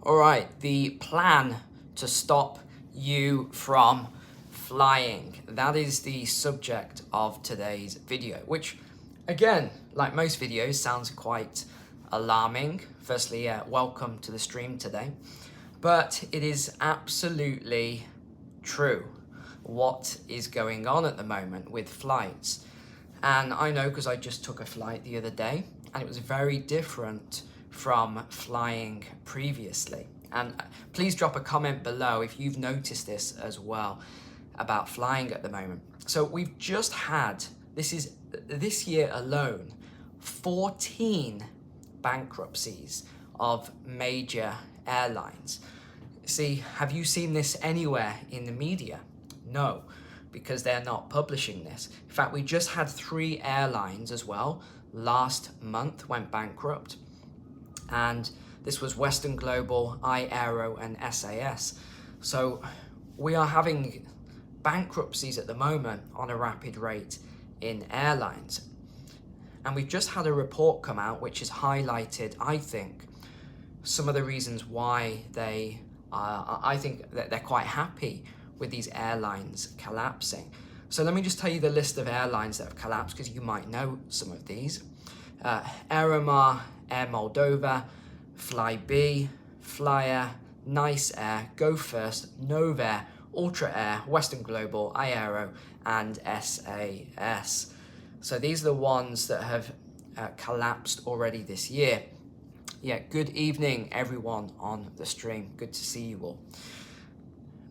All right, the plan to stop you from flying. That is the subject of today's video, which again, like most videos, sounds quite alarming. Firstly, welcome to the stream today. But it is absolutely true what is going on at the moment with flights. And I know because I just took a flight the other day and it was very different from flying previously. And please drop a comment below if you've noticed this as well about flying at the moment. So we've just had, this year alone, 14 bankruptcies of major airlines. See, have you seen this anywhere in the media? No, because they're not publishing this. In fact, we just had 3 airlines as well last month went bankrupt. And this was Western Global, Aero, and SAS. So we are having bankruptcies at the moment on a rapid rate in airlines. And we've just had a report come out which has highlighted, I think, some of the reasons why I think that they're quite happy with these airlines collapsing. So let me just tell you the list of airlines that have collapsed, because you might know some of these. Aeromar, Air Moldova, Flybe, Flyer, Nice Air, Go First, Novair, Ultra Air, Western Global, Aero, and SAS. So these are the ones that have collapsed already this year. Yeah, good evening everyone on the stream. Good to see you all.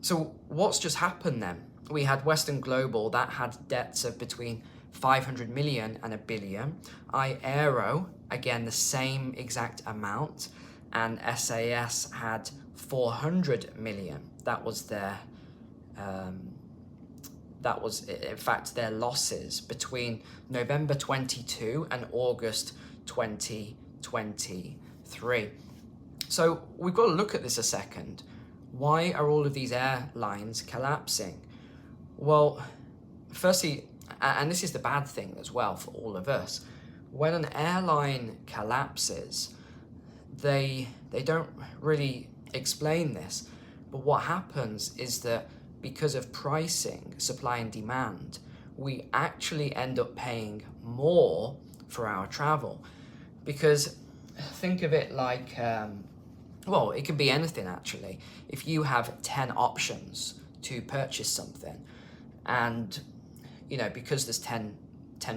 So what's just happened then? We had Western Global that had debts of between 500 million and $1 billion. Aero, again, the same exact amount. And SAS had 400 million. That was their, in fact, their losses between November 22 and August 2023. So we've got to look at this a second. Why are all of these airlines collapsing? Well, firstly, and this is the bad thing as well for all of us, when an airline collapses, they don't really explain this, but what happens is that because of pricing, supply and demand, we actually end up paying more for our travel. Because think of it like, well, it could be anything actually. If you have 10 options to purchase something, and because there's 10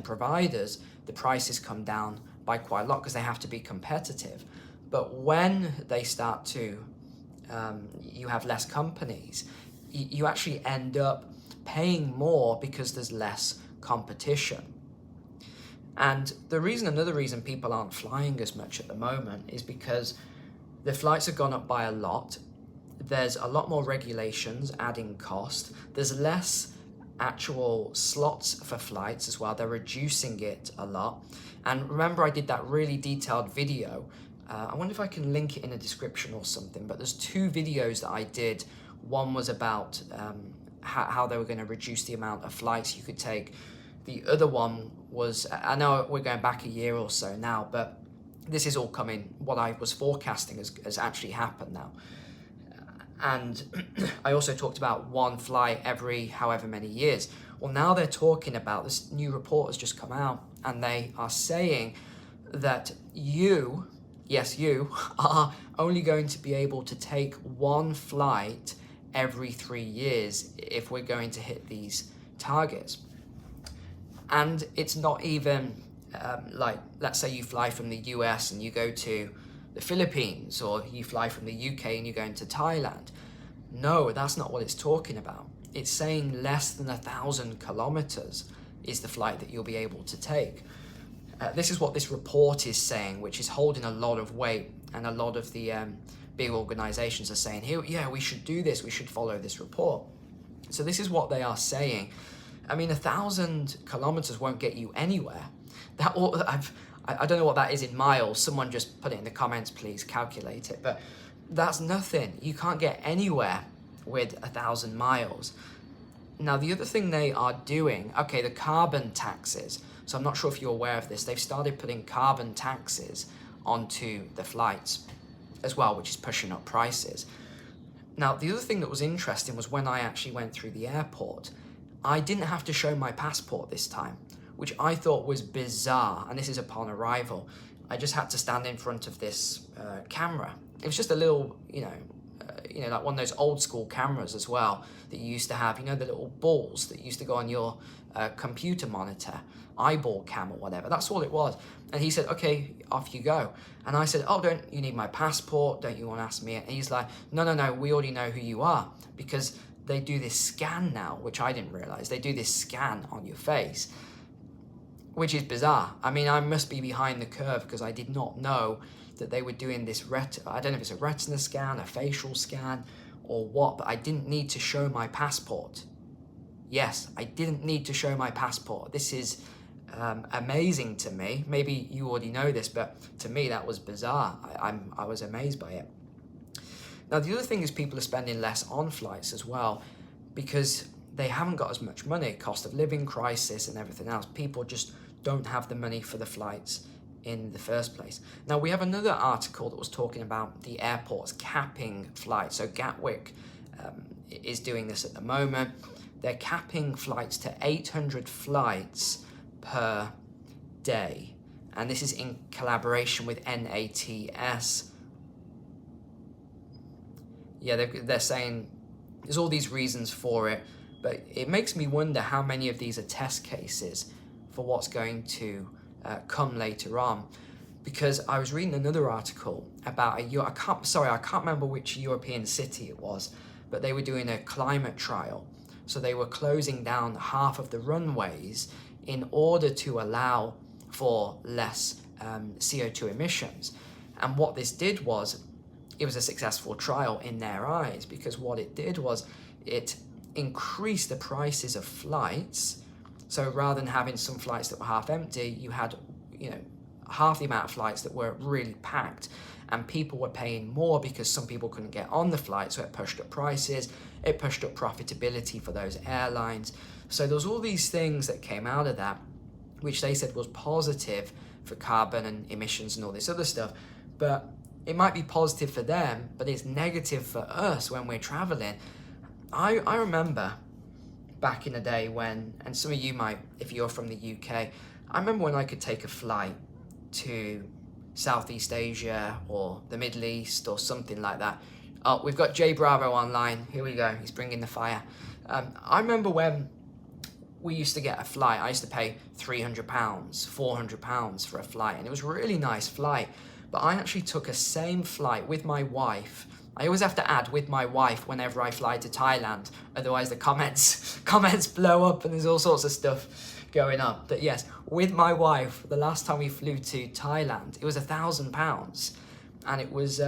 providers, the prices come down by quite a lot because they have to be competitive. But when they start to, you have less companies, you actually end up paying more because there's less competition. And another reason people aren't flying as much at the moment is because the flights have gone up by a lot. There's a lot more regulations adding cost. There's less actual slots for flights as well. They're reducing it a lot. And remember, I did that really detailed video. I wonder if I can link it in a description or something, but there's 2 videos that I did. One was about how they were going to reduce the amount of flights you could take. The other one was, I know we're going back a year or so now, but this is all coming, what I was forecasting has actually happened now. And I also talked about 1 flight every however many years. Well, now they're talking about, this new report has just come out, and they are saying that you are only going to be able to take 1 flight every 3 years if we're going to hit these targets. And it's not even like, let's say you fly from the US and you go to the Philippines, or you fly from the UK and you go into Thailand. No, that's not what it's talking about. It's saying less than 1,000 kilometers is the flight that you'll be able to take. This is what this report is saying, which is holding a lot of weight, and a lot of the big organizations are saying, here, yeah, we should do this, we should follow this report. So this is what they are saying. I mean, 1,000 kilometers won't get you anywhere. I don't know what that is in miles. Someone just put it in the comments, please calculate it. But that's nothing. You can't get anywhere with 1,000 miles. Now, the other thing they are doing, okay, the carbon taxes. So I'm not sure if you're aware of this. They've started putting carbon taxes onto the flights. as well, which is pushing up prices. Now, the other thing that was interesting was when I actually went through the airport, I didn't have to show my passport this time, which I thought was bizarre. And this is upon arrival. I just had to stand in front of this camera. It was just a little, like one of those old school cameras as well that you used to have, the little balls that used to go on your computer monitor, eyeball cam or whatever. That's all it was. And he said, okay, off you go. And I said, oh, don't you need my passport? Don't you want to ask me? And he's like, no, we already know who you are, because they do this scan now, which I didn't realize. They do this scan on your face, which is bizarre. I mean, I must be behind the curve because I did not know that they were doing this I don't know if it's a retina scan, a facial scan, or what, but I didn't need to show my passport. Yes, I didn't need to show my passport. This is amazing to me. Maybe you already know this, but to me that was bizarre. I was amazed by it. Now, the other thing is people are spending less on flights as well because they haven't got as much money, cost of living crisis and everything else. People just don't have the money for the flights in the first place. Now, we have another article that was talking about the airports capping flights. So Gatwick is doing this at the moment. They're capping flights to 800 flights per day. And this is in collaboration with NATS. Yeah, they're saying there's all these reasons for it, but it makes me wonder how many of these are test cases for what's going to come later on. Because I was reading another article about I can't remember which European city it was, but they were doing a climate trial. So they were closing down half of the runways in order to allow for less CO2 emissions. And what this did was, it was a successful trial in their eyes, because what it did was it increased the prices of flights. So rather than having some flights that were half empty, you had, half the amount of flights that were really packed, and people were paying more because some people couldn't get on the flight. So it pushed up prices, it pushed up profitability for those airlines. So there was all these things that came out of that, which they said was positive for carbon and emissions and all this other stuff. But it might be positive for them, but it's negative for us when we're traveling. I remember back in the day when, and some of you might, if you're from the UK, I remember when I could take a flight to Southeast Asia or the Middle East or something like that. Oh, we've got Jay Bravo online. Here we go. He's bringing the fire. I remember when we used to get a flight, I used to pay £300, £400 for a flight, and it was a really nice flight. But I actually took a same flight with my wife. I always have to add with my wife whenever I fly to Thailand, otherwise the comments blow up and there's all sorts of stuff going up. But yes, with my wife, the last time we flew to Thailand, it was £1,000, and it was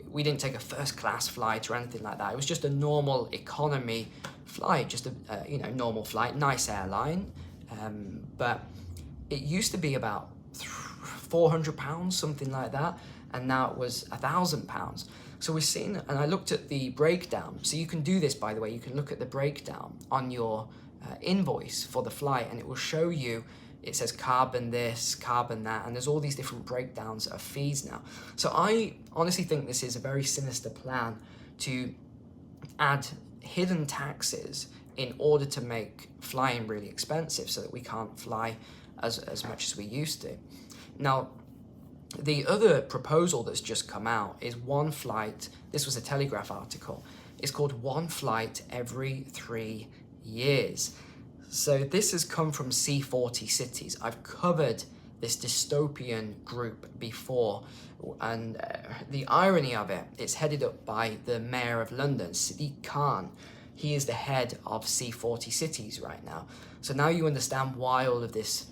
we didn't take a first class flight or anything like that. It was just a normal economy flight, just a normal flight, nice airline, but it used to be about £400, something like that, and now it was £1,000. So we're seeing, and I looked at the breakdown. So you can do this, by the way. You can look at the breakdown on your invoice for the flight, and it will show you. It says carbon this, carbon that, and there's all these different breakdowns of fees now. So I honestly think this is a very sinister plan to add hidden taxes in order to make flying really expensive so that we can't fly as much as we used to. Now, the other proposal that's just come out is one flight. This was a Telegraph article. It's called one flight every 3 years. So this has come from C40 cities. I've covered this dystopian group before, and the irony of it, it's headed up by the Mayor of London, Sadiq Khan. He is the head of C40 cities right now. So now you understand why all of this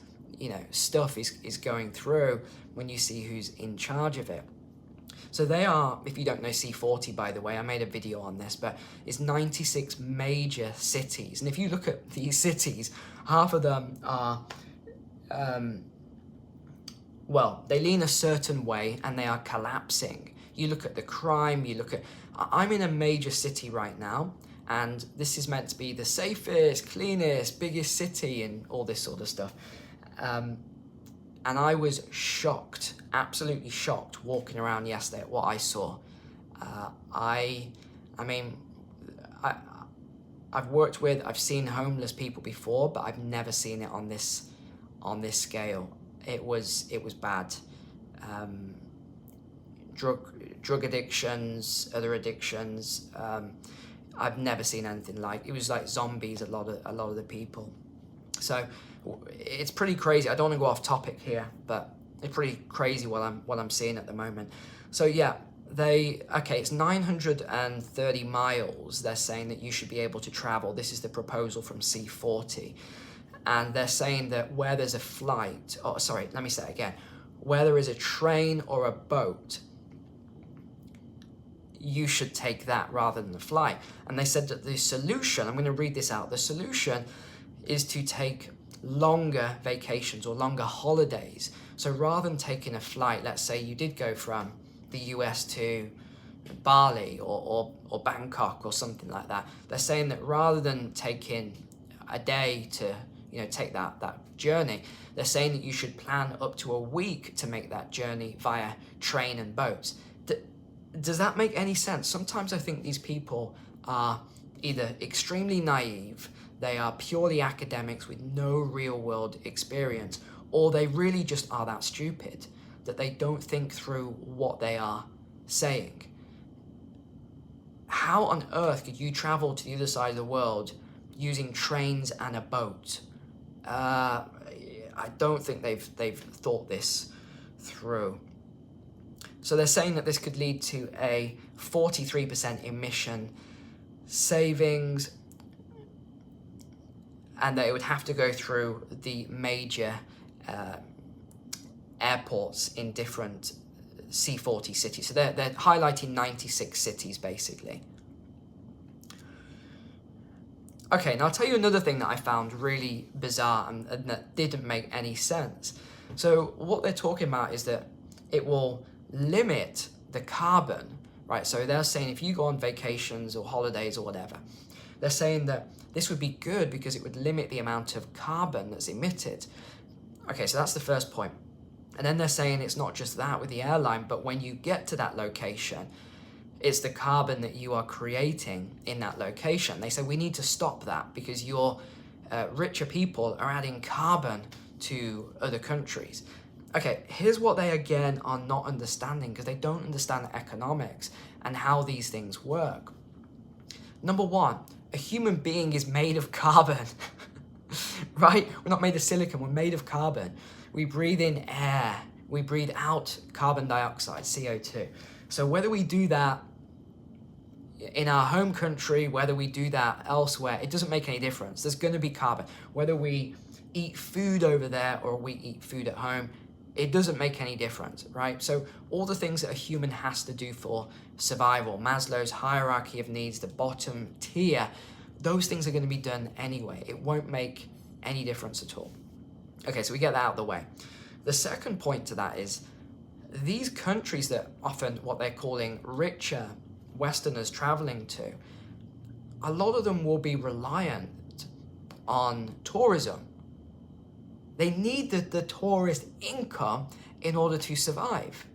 stuff is going through when you see who's in charge of it. So they are, if you don't know C40, by the way, I made a video on this, but it's 96 major cities. And if you look at these cities, half of them are, they lean a certain way and they are collapsing. You look at the crime, I'm in a major city right now, and this is meant to be the safest, cleanest, biggest city and all this sort of stuff. And I was shocked, absolutely shocked, walking around yesterday at what I saw. I've seen homeless people before, but I've never seen it on this scale. It was bad. Drug addictions, other addictions. I've never seen anything like. It was like zombies. A lot of the people. So it's pretty crazy. I don't want to go off topic here, but it's pretty crazy what I'm seeing at the moment. So yeah. It's 930 miles they're saying that you should be able to travel. This is the proposal from C40. And they're saying that where there's a flight, where there is a train or a boat, you should take that rather than the flight. And they said that the solution, I'm going to read this out, the solution is to take longer vacations or longer holidays. So rather than taking a flight, let's say you did go from the US to Bali or Bangkok or something like that. They're saying that rather than taking a day to take that journey, they're saying that you should plan up to a week to make that journey via train and boats. Does that make any sense? Sometimes I think these people are either extremely naive, they are purely academics with no real world experience, or they really just are that stupid that they don't think through what they are saying. How on earth could you travel to the other side of the world using trains and a boat? I don't think they've thought this through. So they're saying that this could lead to a 43% emission savings, and that it would have to go through the major airports in different C40 cities. So they're highlighting 96 cities basically. Okay, now I'll tell you another thing that I found really bizarre and that didn't make any sense. So what they're talking about is that it will limit the carbon, right? So they're saying if you go on vacations or holidays or whatever, they're saying that this would be good because it would limit the amount of carbon that's emitted. Okay, so that's the first point. And then they're saying it's not just that with the airline, but when you get to that location, it's the carbon that you are creating in that location. They say we need to stop that because your richer people are adding carbon to other countries. Okay, here's what they again are not understanding, because they don't understand the economics and how these things work. Number one, a human being is made of carbon, right? We're not made of silicon, we're made of carbon. We breathe in air, we breathe out carbon dioxide, CO2. So whether we do that in our home country, whether we do that elsewhere, it doesn't make any difference. There's going to be carbon. Whether we eat food over there or we eat food at home, it doesn't make any difference, right? So all the things that a human has to do for survival, Maslow's hierarchy of needs, the bottom tier, those things are going to be done anyway. It won't make any difference at all. Okay, so we get that out of the way. The second point to that is these countries that often what they're calling richer Westerners traveling to, a lot of them will be reliant on tourism. They need the tourist income in order to survive.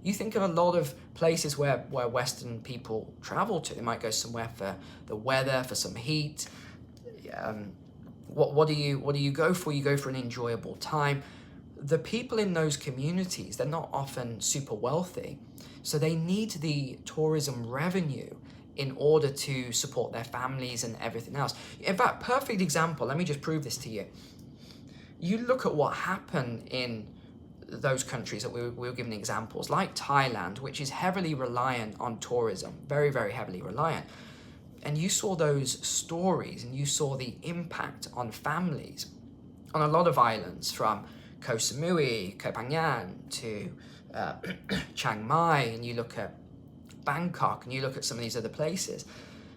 You think of a lot of places where Western people travel to. They might go somewhere for the weather, for some heat. What do you go for? You go for an enjoyable time. The people in those communities, they're not often super wealthy, so they need the tourism revenue in order to support their families and everything else. In fact, perfect example, let me just prove this to you. You look at what happened in those countries that we were giving examples, like Thailand, which is heavily reliant on tourism, very, very heavily reliant. And you saw those stories and you saw the impact on families on a lot of islands, from Koh Samui, Koh Phangan to Chiang Mai, and you look at Bangkok and you look at some of these other places.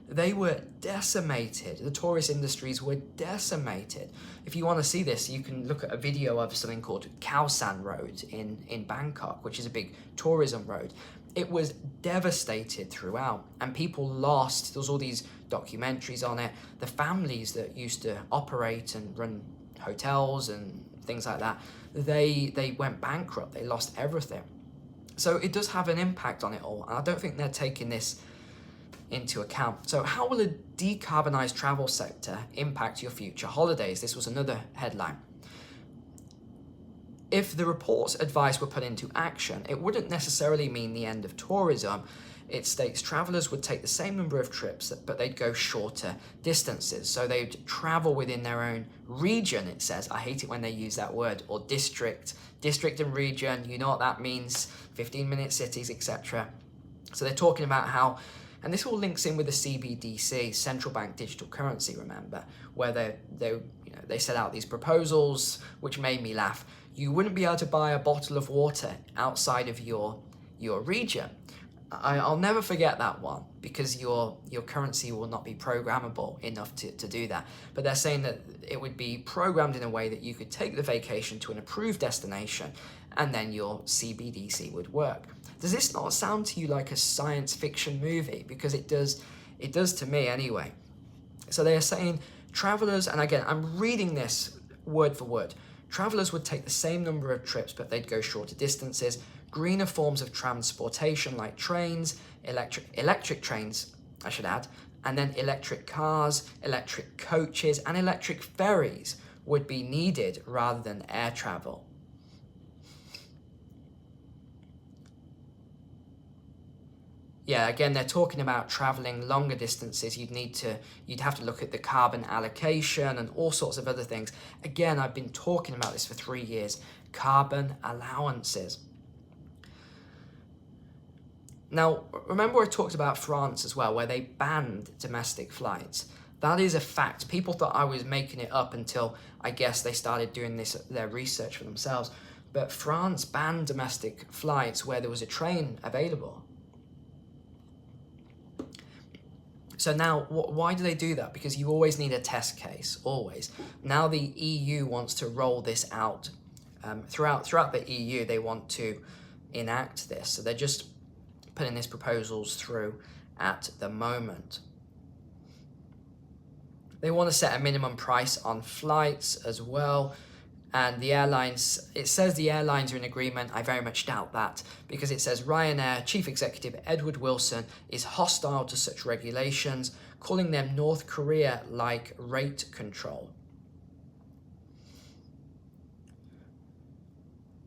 They were decimated. The tourist industries were decimated. If you want to see this, you can look at a video of something called Khao San Road in Bangkok, which is a big tourism road. It was devastated throughout, and people lost. There was all these documentaries on it. The families that used to operate and run hotels and things like that, they went bankrupt. They lost everything. So it does have an impact on it all, and I don't think they're taking this into account. So how will a decarbonized travel sector impact your future holidays? This was another headline. If the report's advice were put into action, it wouldn't necessarily mean the end of tourism. It states travelers would take the same number of trips, but they'd go shorter distances. So they'd travel within their own region, it says. I hate it when they use that word, or district. District and region, you know what that means, 15-minute cities, etc. So they're talking about how, and this all links in with the CBDC, central bank digital currency, remember, where they set out these proposals, which made me laugh. You wouldn't be able to buy a bottle of water outside of your region. I'll never forget that one, because your currency will not be programmable enough to do that. But they're saying that it would be programmed in a way that you could take the vacation to an approved destination and then your CBDC would work. Does this not sound to you like a science fiction movie? Because it does to me anyway. So they are saying travelers, and again, I'm reading this word for word, travelers would take the same number of trips, but they'd go shorter distances. Greener forms of transportation like trains, electric trains, I should add, and then electric cars, electric coaches, and electric ferries would be needed rather than air travel. Yeah, again, they're talking about traveling longer distances. You'd have to look at the carbon allocation and all sorts of other things. Again, I've been talking about this for 3 years. Carbon allowances. Now, remember I talked about France as well, where they banned domestic flights. That is a fact. People thought I was making it up until, I guess, they started doing their research for themselves. But France banned domestic flights where there was a train available. So now, why do they do that? Because you always need a test case, always. Now the EU wants to roll this out. Throughout the EU, they want to enact this. So they're just putting these proposals through at the moment. They want to set a minimum price on flights as well. And the airlines, it says the airlines are in agreement. I very much doubt that, because it says Ryanair Chief Executive Edward Wilson is hostile to such regulations, calling them North Korea-like rate control.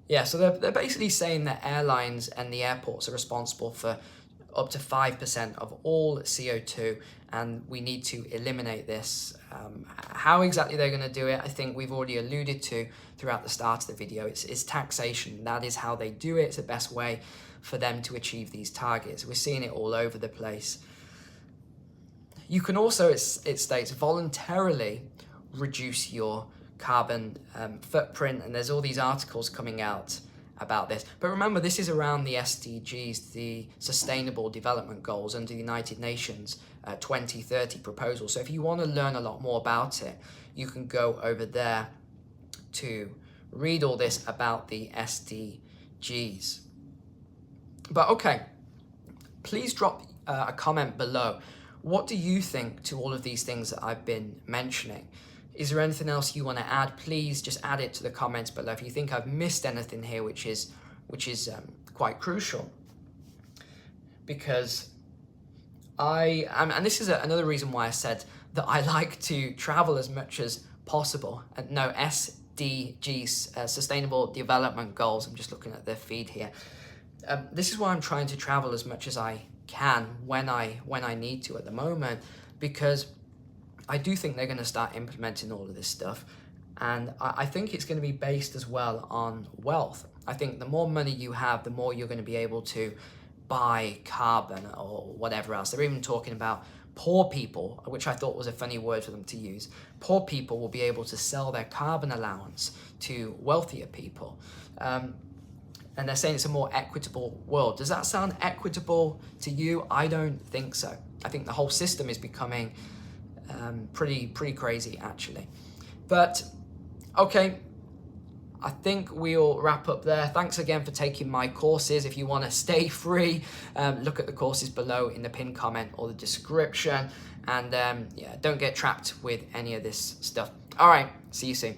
Yeah, so they're basically saying that airlines and the airports are responsible for up to 5% of all CO2, and we need to eliminate this. How exactly they're going to do it, I think we've already alluded to throughout the start of the video. It's taxation. That is how they do it. It's the best way for them to achieve these targets. We're seeing it all over the place. You can also, it states, voluntarily reduce your carbon footprint, and there's all these articles coming out about this. But remember, this is around the SDGs, the Sustainable Development Goals under the United Nations 2030 proposal. So if you want to learn a lot more about it, you can go over there to read all this about the SDGs. But okay, please drop a comment below. What do you think to all of these things that I've been mentioning? Is there anything else you want to add? Please just add it to the comments below if you think I've missed anything here, which is quite crucial. Because and this is another reason why I said that I like to travel as much as possible. And no, SDGs, Sustainable Development Goals. I'm just looking at the feed here. This is why I'm trying to travel as much as I can when I need to at the moment, because I do think they're going to start implementing all of this stuff, and I think it's going to be based as well on wealth. I think the more money you have, the more you're going to be able to buy carbon or whatever else. They're even talking about poor people, which I thought was a funny word for them to use. Poor people will be able to sell their carbon allowance to wealthier people. And they're saying it's a more equitable world. Does that sound equitable to you? I don't think so. I think the whole system is becoming pretty crazy, actually. But okay, I think we'll wrap up there. Thanks again for taking my courses. If you want to stay free, look at the courses below in the pinned comment or the description. And yeah, don't get trapped with any of this stuff. All right, see you soon.